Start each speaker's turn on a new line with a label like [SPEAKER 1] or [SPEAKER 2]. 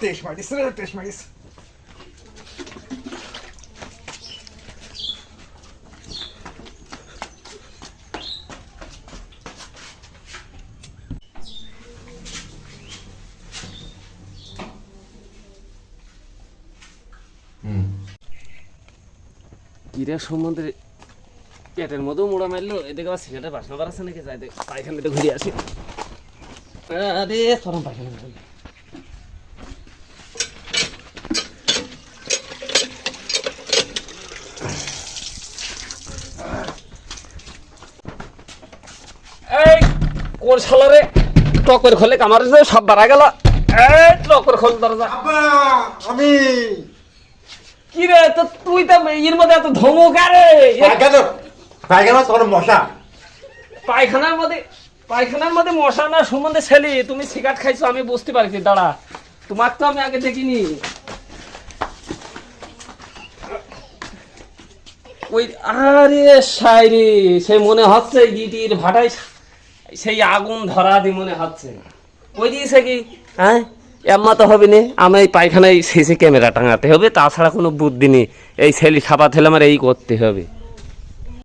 [SPEAKER 1] তেইশ মারিস রে, তেইশ মারিস।
[SPEAKER 2] কিরা সম্বন্ধে পেটের মধ্যেও মোড়া মারলো, এদিকে আবার সিগারেটের বাসনা বাড়াচ্ছে নাকি, যাই দেখ পায়খানাতে ঘুরে আসি। আরে সরম পায়খানা। এই কোন শালা রে, টক করে খোলে কামার সব বাড়া গেল। এই টক করে খোল দরজা।
[SPEAKER 1] আমি
[SPEAKER 2] কি রে, তো তুই তো এর মধ্যে এত ধমক আরে
[SPEAKER 1] পায়খানা তোর মশা।
[SPEAKER 2] পায়খানার মধ্যে মশা না সম্বন্ধে ছেলে, তুমি সিগারেট খাইছো আমি বুঝতে পারছি। দাঁড়া, তোমার তো আমি আগে দেখিনি। ওই আরে শায়রি, সে মনে হচ্ছে গিটির ভাটায় সেই আগুন ধরা দি মনে হচ্ছে। ওই দিয়েছে কি, হ্যাঁ এম্মা তো হবে না, আমি এই পায়খানায় সিসি ক্যামেরা টাঙাতে হবে, তাছাড়া কোনো বুদ্ধি নেই। এই ছেলে খাবার খেলে আমার এই করতে হবে।